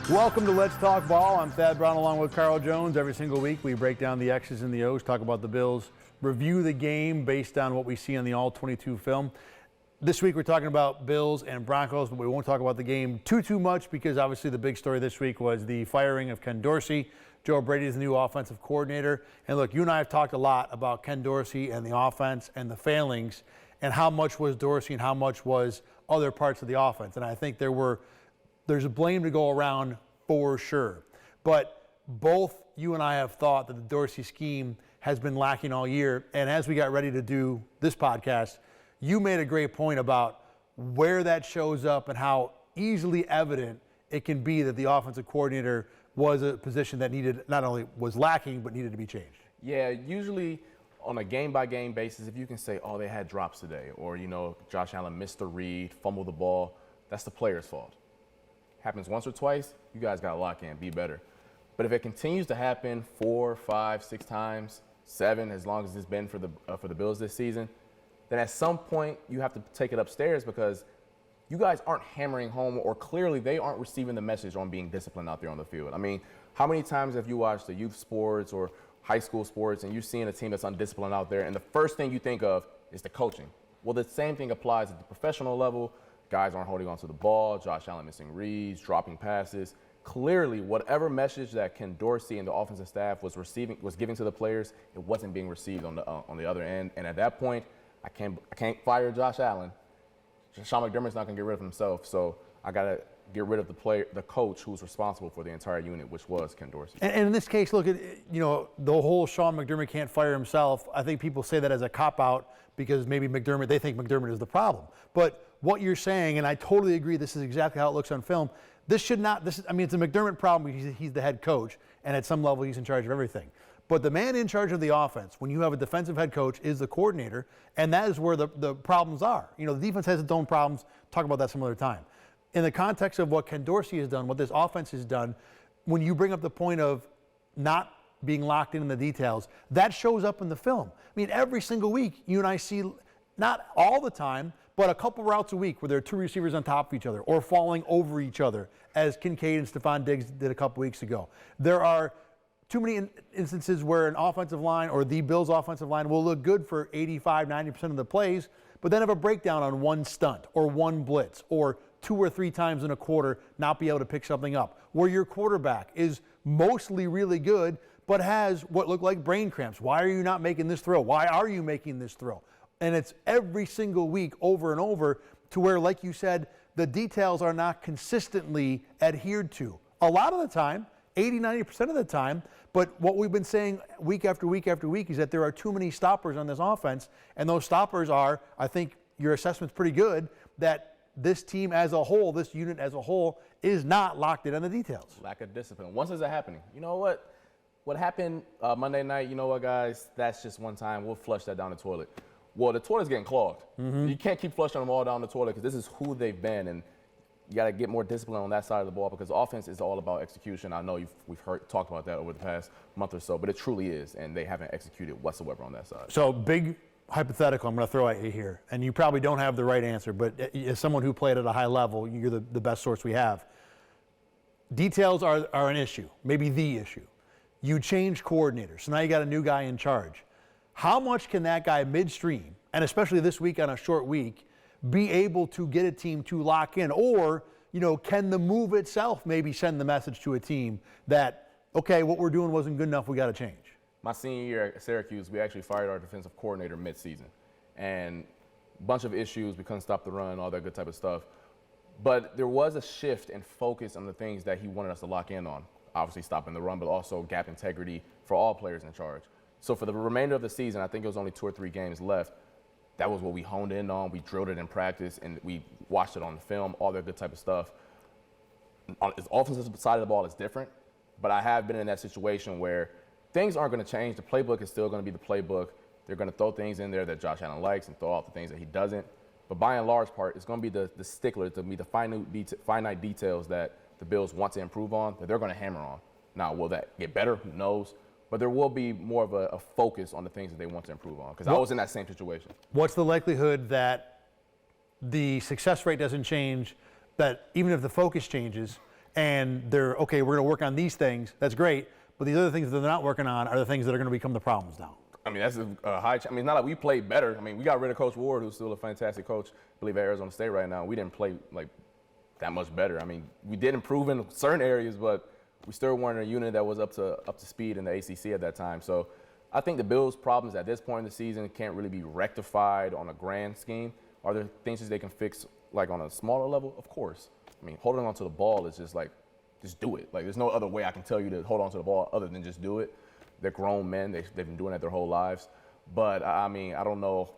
Welcome to Let's Talk Ball. I'm Thad Brown along with Carl Jones. Every single week we break down the X's and the O's, talk about the Bills, review the game based on what we see on the All-22 film. This week we're talking about Bills and Broncos, but we won't talk about the game too much because obviously the big story this week was the firing of Ken Dorsey. Joe Brady is the new offensive coordinator. And look, you and I have talked a lot about Ken Dorsey and the offense and the failings and how much was Dorsey and how much was other parts of the offense. And I think there's a blame to go around for sure. But both you and I have thought that the Dorsey scheme has been lacking all year. And as we got ready to do this podcast, you made a great point about where that shows up and how easily evident it can be that the offensive coordinator was a position that not only was lacking, but needed to be changed. Yeah, usually on a game-by-game basis, if you can say, oh, they had drops today, or, Josh Allen missed a read, fumbled the ball, that's the player's fault. Happens once or twice, you guys got to lock in, be better. But if it continues to happen 4, 5, 6 times, 7, as long as it's been for the Bills this season, then at some point you have to take it upstairs because you guys aren't hammering home, or clearly they aren't receiving the message on being disciplined out there on the field. I mean, how many times have you watched the youth sports or high school sports and you're seeing a team that's undisciplined out there and the first thing you think of is the coaching? Well, the same thing applies at the professional level. Guys aren't holding on to the ball, Josh Allen missing reads, dropping passes. Clearly, whatever message that Ken Dorsey and the offensive staff was giving to the players, it wasn't being received on the other end. And at that point, I can't fire Josh Allen. Sean McDermott's not going to get rid of himself, so I got to get rid of the coach who's responsible for the entire unit, which was Ken Dorsey. And in this case, look at the whole Sean McDermott can't fire himself. I think people say that as a cop-out because maybe they think McDermott is the problem. But what you're saying, and I totally agree, this is exactly how it looks on film. It's a McDermott problem because he's the head coach, and at some level he's in charge of everything. But the man in charge of the offense, when you have a defensive head coach, is the coordinator, and that is where the problems are. The defense has its own problems. Talk about that some other time. In the context of what Ken Dorsey has done, what this offense has done, when you bring up the point of not being locked in the details, that shows up in the film. Every single week, you and I see, not all the time, but a couple routes a week where there are 2 receivers on top of each other or falling over each other, as Kincaid and Stephon Diggs did a couple weeks ago. There are too many instances where an offensive line or the Bills offensive line will look good for 85, 90% of the plays, but then have a breakdown on one stunt or one blitz or 2 or 3 times in a quarter not be able to pick something up, where your quarterback is mostly really good but has what look like brain cramps. Why are you not making this throw? Why are you making this throw? And it's every single week over and over to where, like you said, the details are not consistently adhered to. A lot of the time, 80, 90% of the time, but what we've been saying week after week after week is that there are too many stoppers on this offense, and those stoppers are, I think your assessment's pretty good, that this team as a whole, this unit as a whole, is not locked in on the details. Lack of discipline. Once is it happening? You know what? What happened Monday night, you know what, guys? That's just one time. We'll flush that down the toilet. Well, the toilet's getting clogged. Mm-hmm. You can't keep flushing them all down the toilet because this is who they've been, and you got to get more discipline on that side of the ball because offense is all about execution. I know we've talked about that over the past month or so, but it truly is, and they haven't executed whatsoever on that side. So big hypothetical I'm going to throw at you here, and you probably don't have the right answer, but as someone who played at a high level, you're the best source we have. Details are an issue, maybe the issue. You change coordinators, so now you got a new guy in charge. How much can that guy midstream, and especially this week on a short week, be able to get a team to lock in? Or, can the move itself maybe send the message to a team that, okay, what we're doing wasn't good enough, we got to change? My senior year at Syracuse, we actually fired our defensive coordinator mid-season. And a bunch of issues, we couldn't stop the run, all that good type of stuff. But there was a shift and focus on the things that he wanted us to lock in on. Obviously stopping the run, but also gap integrity for all players in charge. So for the remainder of the season, I think it was only 2 or 3 games left, that was what we honed in on. We drilled it in practice, and we watched it on the film, all that good type of stuff. On the offensive side of the ball is different, but I have been in that situation where things aren't going to change. The playbook is still going to be the playbook. They're going to throw things in there that Josh Allen likes and throw out the things that he doesn't. But by and large part, it's going to be the stickler, to be the finite details that the Bills want to improve on, that they're going to hammer on. Now, will that get better? Who knows? But there will be more of a focus on the things that they want to improve on, because I was in that same situation. What's the likelihood that the success rate doesn't change, that even if the focus changes, and they're, okay, we're going to work on these things. That's great. But these other things that they're not working on are the things that are going to become the problems now. I mean, that's a high. I mean, it's not like we played better. I mean, we got rid of Coach Ward, who's still a fantastic coach, I believe, at Arizona State right now. We didn't play like that much better. I mean, we did improve in certain areas, but we still weren't a unit that was up to speed in the ACC at that time. So I think the Bills' problems at this point in the season can't really be rectified on a grand scheme. Are there things that they can fix like on a smaller level? Of course. I mean, holding on to the ball is just like, just do it. Like, there's no other way I can tell you to hold on to the ball other than just do it. They're grown men. They've been doing it their whole lives. But, I mean, I don't know,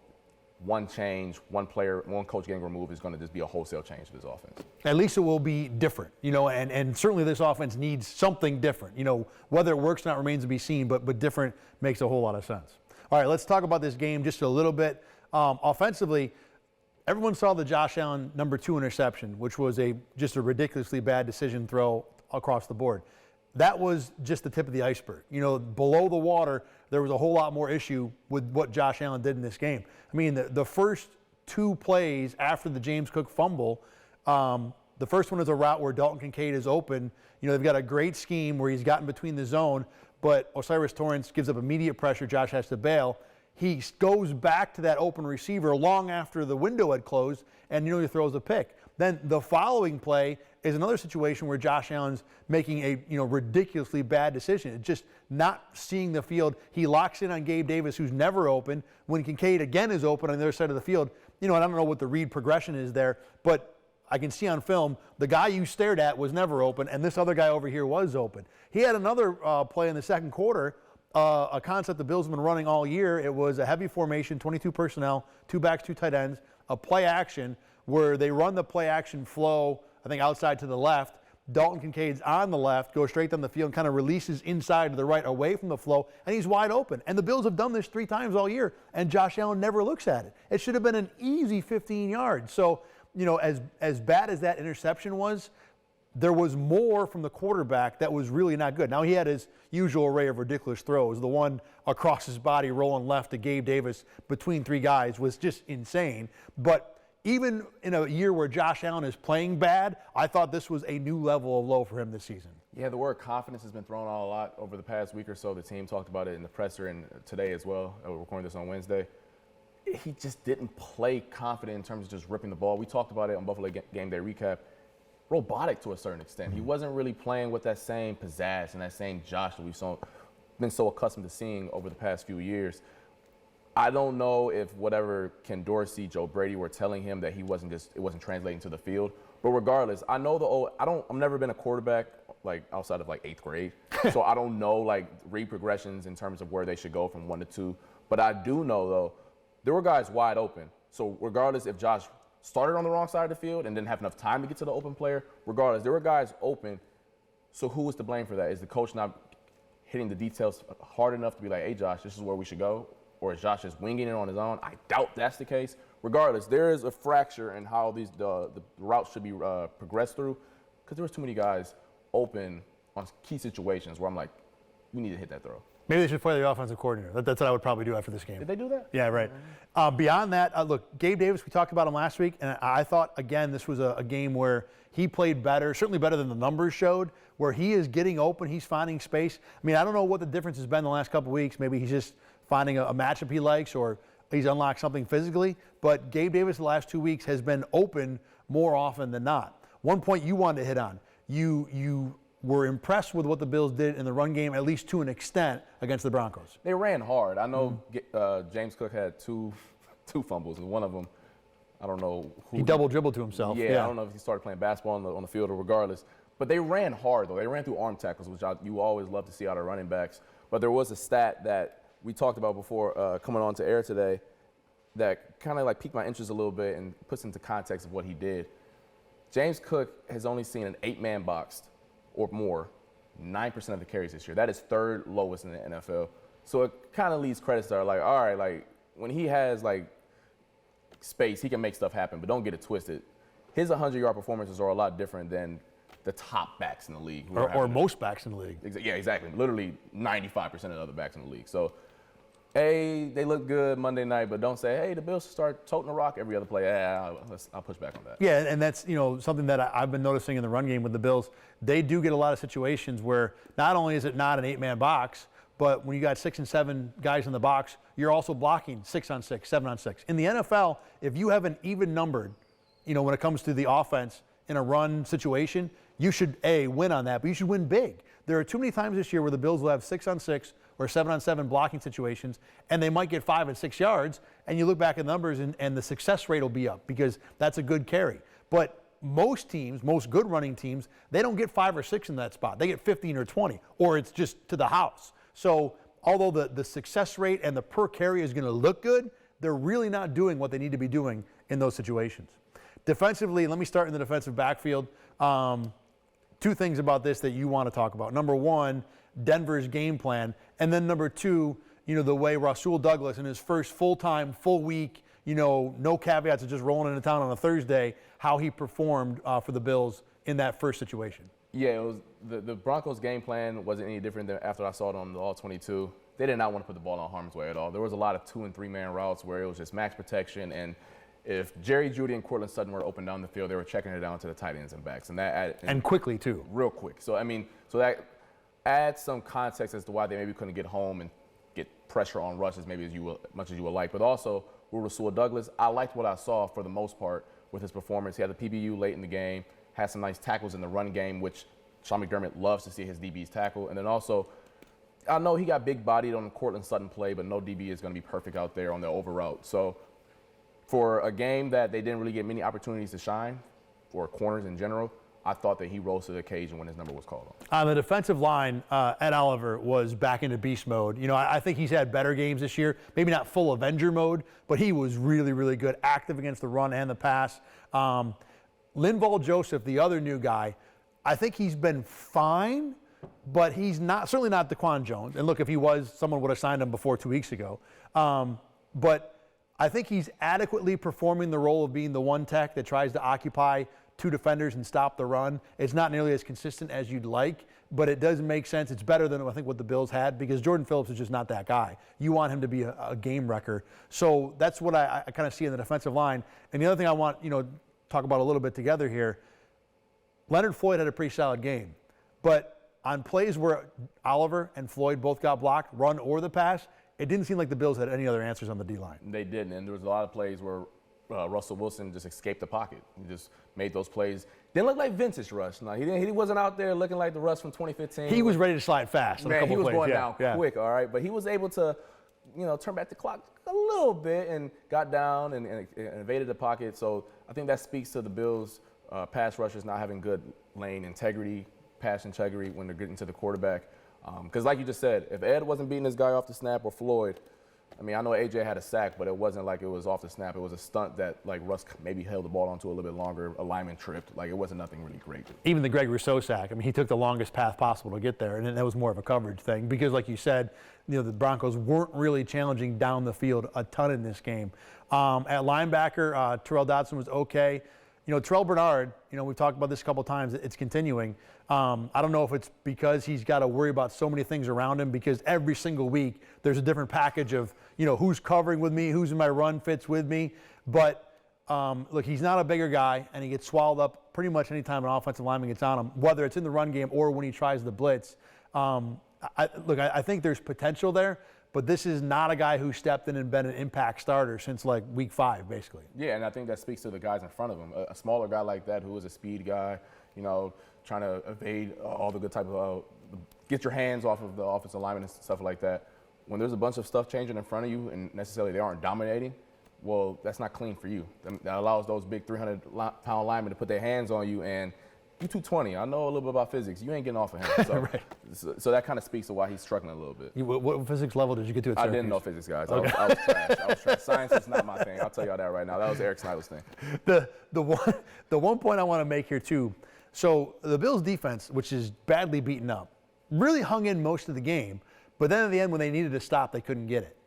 one change, one player, one coach getting removed is going to just be a wholesale change to this offense. At least it will be different, you know, and certainly this offense needs something different. You know, whether it works or not remains to be seen, but different makes a whole lot of sense. All right, let's talk about this game just a little bit. Offensively, everyone saw the Josh Allen number 2 interception, which was just a ridiculously bad decision throw across the board. That was just the tip of the iceberg. You know, below the water, there was a whole lot more issue with what Josh Allen did in this game. I mean, the first 2 plays after the James Cook fumble, the first one is a route where Dalton Kincaid is open. You know, they've got a great scheme where he's gotten between the zone, but Osiris Torrance gives up immediate pressure. Josh has to bail. He goes back to that open receiver long after the window had closed, and he throws a pick. Then the following play is another situation where Josh Allen's making a ridiculously bad decision. It's just not seeing the field. He locks in on Gabe Davis, who's never open. When Kincaid again is open on the other side of the field, and I don't know what the read progression is there, but I can see on film the guy you stared at was never open, and this other guy over here was open. He had another play in the second quarter, a concept the Bills have been running all year. It was a heavy formation, 22 personnel, 2 backs, 2 tight ends, a play action where they run the play action flow, I think outside to the left. Dalton Kincaid's on the left, goes straight down the field, and kind of releases inside to the right away from the flow, and he's wide open. And the Bills have done this 3 times all year, and Josh Allen never looks at it. It should have been an easy 15 yards. So, as bad as that interception was, there was more from the quarterback that was really not good. Now, he had his usual array of ridiculous throws. The one across his body rolling left to Gabe Davis between 3 guys was just insane. But even in a year where Josh Allen is playing bad, I thought this was a new level of low for him this season. Yeah, the word confidence has been thrown out a lot over the past week or so. The team talked about it in the presser and today as well. We're recording this on Wednesday. He just didn't play confident in terms of just ripping the ball. We talked about it on Buffalo Game Day Recap. Robotic to a certain extent. He wasn't really playing with that same pizzazz and that same Josh that we've been so accustomed to seeing over the past few years. I don't know if whatever Ken Dorsey, Joe Brady were telling him that it wasn't translating to the field. But regardless, I know I've never been a quarterback like outside of like 8th grade. So I don't know like read progressions in terms of where they should go from 1 to 2. But I do know though, there were guys wide open. So regardless if Josh started on the wrong side of the field and didn't have enough time to get to the open player, regardless, there were guys open. So who was to blame for that? Is the coach not hitting the details hard enough to be like, hey, Josh, this is where we should go? Or is Josh just winging it on his own? I doubt that's the case. Regardless, there is a fracture in how the routes should be progressed through because there was too many guys open on key situations where I'm like, we need to hit that throw. Maybe they should fire the offensive coordinator. That's what I would probably do after this game. Did they do that? Yeah, right. Beyond that, look, Gabe Davis, we talked about him last week, and I thought, again, this was a game where he played better, certainly better than the numbers showed, where he is getting open, he's finding space. I mean, I don't know what the difference has been the last couple of weeks. Maybe he's just finding a matchup he likes or he's unlocked something physically, but Gabe Davis the last 2 weeks has been open more often than not. One point you wanted to hit on, you were impressed with what the Bills did in the run game, at least to an extent, against the Broncos. They ran hard. I know James Cook had two fumbles, and one of them, I don't know who. He double dribbled to himself. Yeah, I don't know if he started playing basketball on the field or regardless. But they ran hard, though. They ran through arm tackles, which you always love to see out of running backs. But there was a stat that we talked about before coming on to air today that kind of like piqued my interest a little bit and puts into context of what he did. James Cook has only seen an 8-man box or more 9% of the carries this year. That is 3rd lowest in the NFL. So it kind of leaves credits to like, all right, like when he has like space, he can make stuff happen, but don't get it twisted. His 100-yard performances are a lot different than the top backs in the league. Or most backs in the league. Yeah, exactly. Literally 95% of the other backs in the league. So They look good Monday night, but don't say, hey, the Bills should start toting the rock every other play. Yeah, I'll push back on that. Yeah, and that's something that I've been noticing in the run game with the Bills. They do get a lot of situations where not only is it not an 8-man box, but when you got 6 and 7 guys in the box, you're also blocking 6 on 6, 7 on 6. In the NFL, if you have an even numbered, when it comes to the offense in a run situation, you should win on that, but you should win big. There are too many times this year where the Bills will have 6 on 6 or 7 on 7 blocking situations, and they might get 5 and 6 yards, and you look back at the numbers and the success rate will be up because that's a good carry. But most teams, most good running teams, they don't get 5 or 6 in that spot. They get 15 or 20, or it's just to the house. So although the success rate and the per carry is going to look good, they're really not doing what they need to be doing in those situations. Defensively, let me start in the defensive backfield. 2 things about this that you want to talk about. Number 1, Denver's game plan, and then number 2, the way Rasul Douglas in his first full-time, full week, no caveats of just rolling into town on a Thursday, how he performed for the Bills in that first situation. Yeah, it was the Broncos' game plan wasn't any different than after I saw it on the All-22. They did not want to put the ball in harm's way at all. There was a lot of 2- and 3-man routes where it was just max protection, and if Jerry Jeudy and Cortland Sutton were open down the field, they were checking it down to the tight ends and backs, and quickly too, real quick. So that adds some context as to why they maybe couldn't get home and get pressure on rushes maybe as much as you would like. But also with Rasul Douglas, I liked what I saw for the most part with his performance. He had the PBU late in the game, had some nice tackles in the run game, which Sean McDermott loves to see his DBs tackle. And then also, I know he got big bodied on the Cortland Sutton play, but no DB is going to be perfect out there on the over route. So for a game that they didn't really get many opportunities to shine, for corners in general, I thought that he rose to the occasion when his number was called on. On the defensive line, Ed Oliver was back into beast mode. I think he's had better games this year. Maybe not full Avenger mode, but he was really, really good, active against the run and the pass. Linval Joseph, the other new guy, I think he's been fine, but he's certainly not Daquan Jones. And look, if he was, someone would have signed him before 2 weeks ago. But I think he's adequately performing the role of being the one tech that tries to occupy 2 defenders and stop the run. It's not nearly as consistent as you'd like, but it does make sense. It's better than I think what the Bills had because Jordan Phillips is just not that guy. You want him to be a game wrecker. So that's what I kind of see in the defensive line. And the other thing I want, talk about a little bit together here, Leonard Floyd had a pretty solid game. But on plays where Oliver and Floyd both got blocked, run or the pass, it didn't seem like the Bills had any other answers on the D-line. They didn't, and there was a lot of plays where Russell Wilson just escaped the pocket. He just made those plays. Didn't look like vintage Russ. No, he wasn't out there looking like the Russ from 2015. He was ready to slide fast. Man, he was going down quick, all right? But he was able to, turn back the clock a little bit and got down and evaded the pocket. So I think that speaks to the Bills' pass rushers not having good lane integrity, pass integrity when they're getting to the quarterback. Because like you just said, if Ed wasn't beating this guy off the snap or Floyd, I know AJ had a sack, but it wasn't like it was off the snap. It was a stunt that Russ maybe held the ball onto a little bit longer. A lineman tripped. It wasn't nothing really great. Even the Greg Rousseau sack, he took the longest path possible to get there, and that was more of a coverage thing because, like you said, the Broncos weren't really challenging down the field a ton in this game. At linebacker, Terrell Dodson was okay. Terrell Bernard, we've talked about this a couple times. It's continuing. I don't know if it's because he's got to worry about so many things around him because every single week there's a different package of, who's covering with me, who's in my run fits with me. But, look, he's not a bigger guy, and he gets swallowed up pretty much any time an offensive lineman gets on him, whether it's in the run game or when he tries the blitz. I think there's potential there. But this is not a guy who stepped in and been an impact starter since week 5, basically. Yeah, and I think that speaks to the guys in front of him. A smaller guy like that who is a speed guy, trying to evade all the good type of get your hands off of the offensive lineman and stuff like that. When there's a bunch of stuff changing in front of you and necessarily they aren't dominating, well, that's not clean for you. That allows those big 300-pound linemen to put their hands on you and you 220. I know a little bit about physics. You ain't getting off of him. So, right. so that kind of speaks to why he's struggling a little bit. What physics level did you get to at Syracuse? I didn't know physics, guys. Okay. I was trash. Science is not my thing. I'll tell y'all that right now. That was Eric Snyder's thing. The one point I want to make here, too, so the Bills' defense, which is badly beaten up, really hung in most of the game, but then at the end when they needed to stop, they couldn't get it.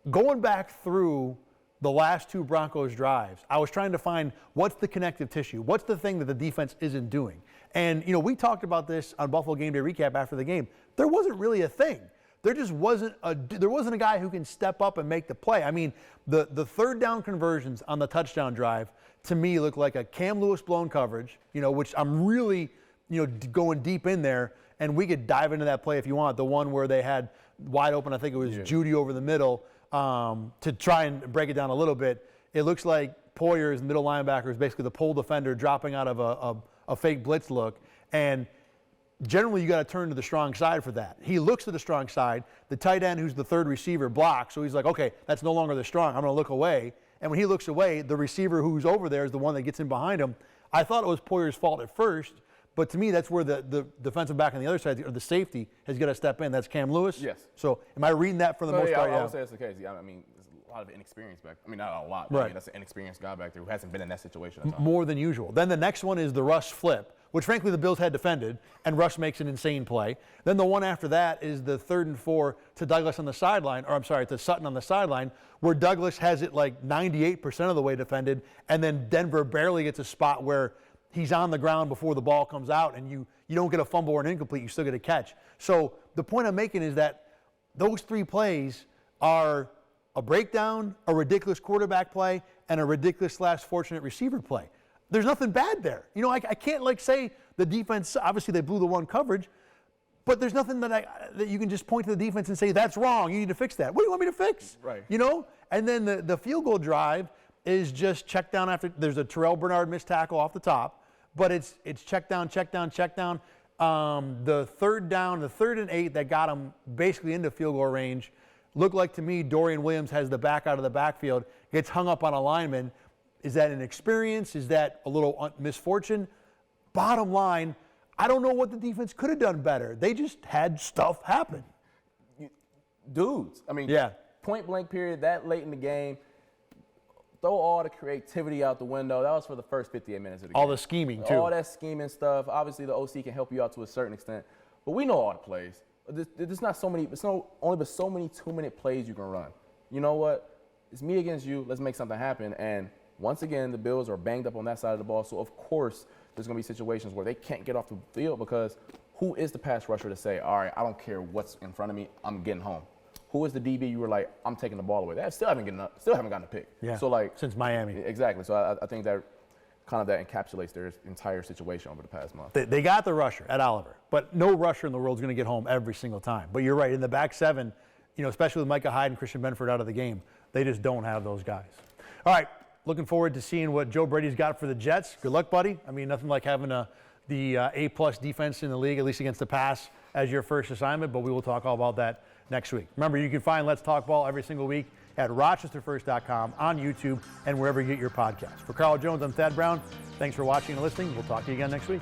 Going back through the last 2 Broncos drives, I was trying to find what's the connective tissue, what's the thing that the defense isn't doing. And, we talked about this on Buffalo Game Day Recap after the game. There wasn't really a thing. there just wasn't a guy who can step up and make the play. I mean, the third down conversions on the touchdown drive to me look like a Cam Lewis blown coverage, which I'm really, going deep in there, and we could dive into that play if you want. The one where they had wide open, I think it was Judy over the middle, to try and break it down a little bit. It looks like Poyer's middle linebacker is basically the pole defender dropping out of a fake blitz look, and generally you got to turn to the strong side for that. He looks to the strong side. The tight end, who's the third receiver, blocks, so he's like, okay, that's no longer the strong. I'm going to look away. And when he looks away, the receiver who's over there is the one that gets in behind him. I thought it was Poyer's fault at first, but to me that's where the defensive back on the other side, or the safety, has got to step in. That's Cam Lewis? Yes. So am I reading that for the most part? I would say that's the case. Yeah, I mean, there's a lot of inexperience back. I mean, not a lot, but I mean, that's an inexperienced guy back there who hasn't been in that situation at all. More than usual. Then the next one is the Russ flip, which frankly the Bills had defended, and Russ makes an insane play. Then the one after that is the 3rd and 4 to Douglas on the sideline, to Sutton on the sideline, where Douglas has it like 98% of the way defended, and then Denver barely gets a spot where he's on the ground before the ball comes out, and you don't get a fumble or an incomplete, you still get a catch. So the point I'm making is that those 3 plays are a breakdown, a ridiculous quarterback play, and a ridiculous/fortunate receiver play. There's nothing bad there. I can't say the defense, obviously they blew the one coverage, but there's nothing that you can just point to the defense and say, that's wrong, you need to fix that. What do you want me to fix? Right. And then the field goal drive is just check down after, there's a Terrell Bernard missed tackle off the top, but it's check down, check down, check down. The 3rd and 8 that got him basically into field goal range looked like to me Dorian Williams has the back out of the backfield, gets hung up on a lineman. Is that inexperience? Is that a little misfortune? Bottom line, I don't know what the defense could have done better. They just had stuff happen. Dudes, I mean, point blank period, that late in the game, throw all the creativity out the window. That was for the first 58 minutes of the game. All the scheming, too. All that scheming stuff. Obviously, the OC can help you out to a certain extent, but we know all the plays. There's not so many, only but so many 2-minute plays you can run. You know what? It's me against you. Let's make something happen. And once again, the Bills are banged up on that side of the ball, so of course there's going to be situations where they can't get off the field because who is the pass rusher to say, all right, I don't care what's in front of me, I'm getting home? Who is the DB you were like, I'm taking the ball away? They still haven't gotten a pick. Yeah, so since Miami. Exactly. So I think that that encapsulates their entire situation over the past month. They got the rusher at Oliver, but no rusher in the world is going to get home every single time. But you're right, in the back 7, especially with Micah Hyde and Christian Benford out of the game, they just don't have those guys. All right. Looking forward to seeing what Joe Brady's got for the Jets. Good luck, buddy. I mean, nothing like having the A-plus defense in the league, at least against the pass, as your first assignment, but we will talk all about that next week. Remember, you can find Let's Talk Ball every single week at rochesterfirst.com, on YouTube, and wherever you get your podcasts. For Carl Jones, I'm Thad Brown. Thanks for watching and listening. We'll talk to you again next week.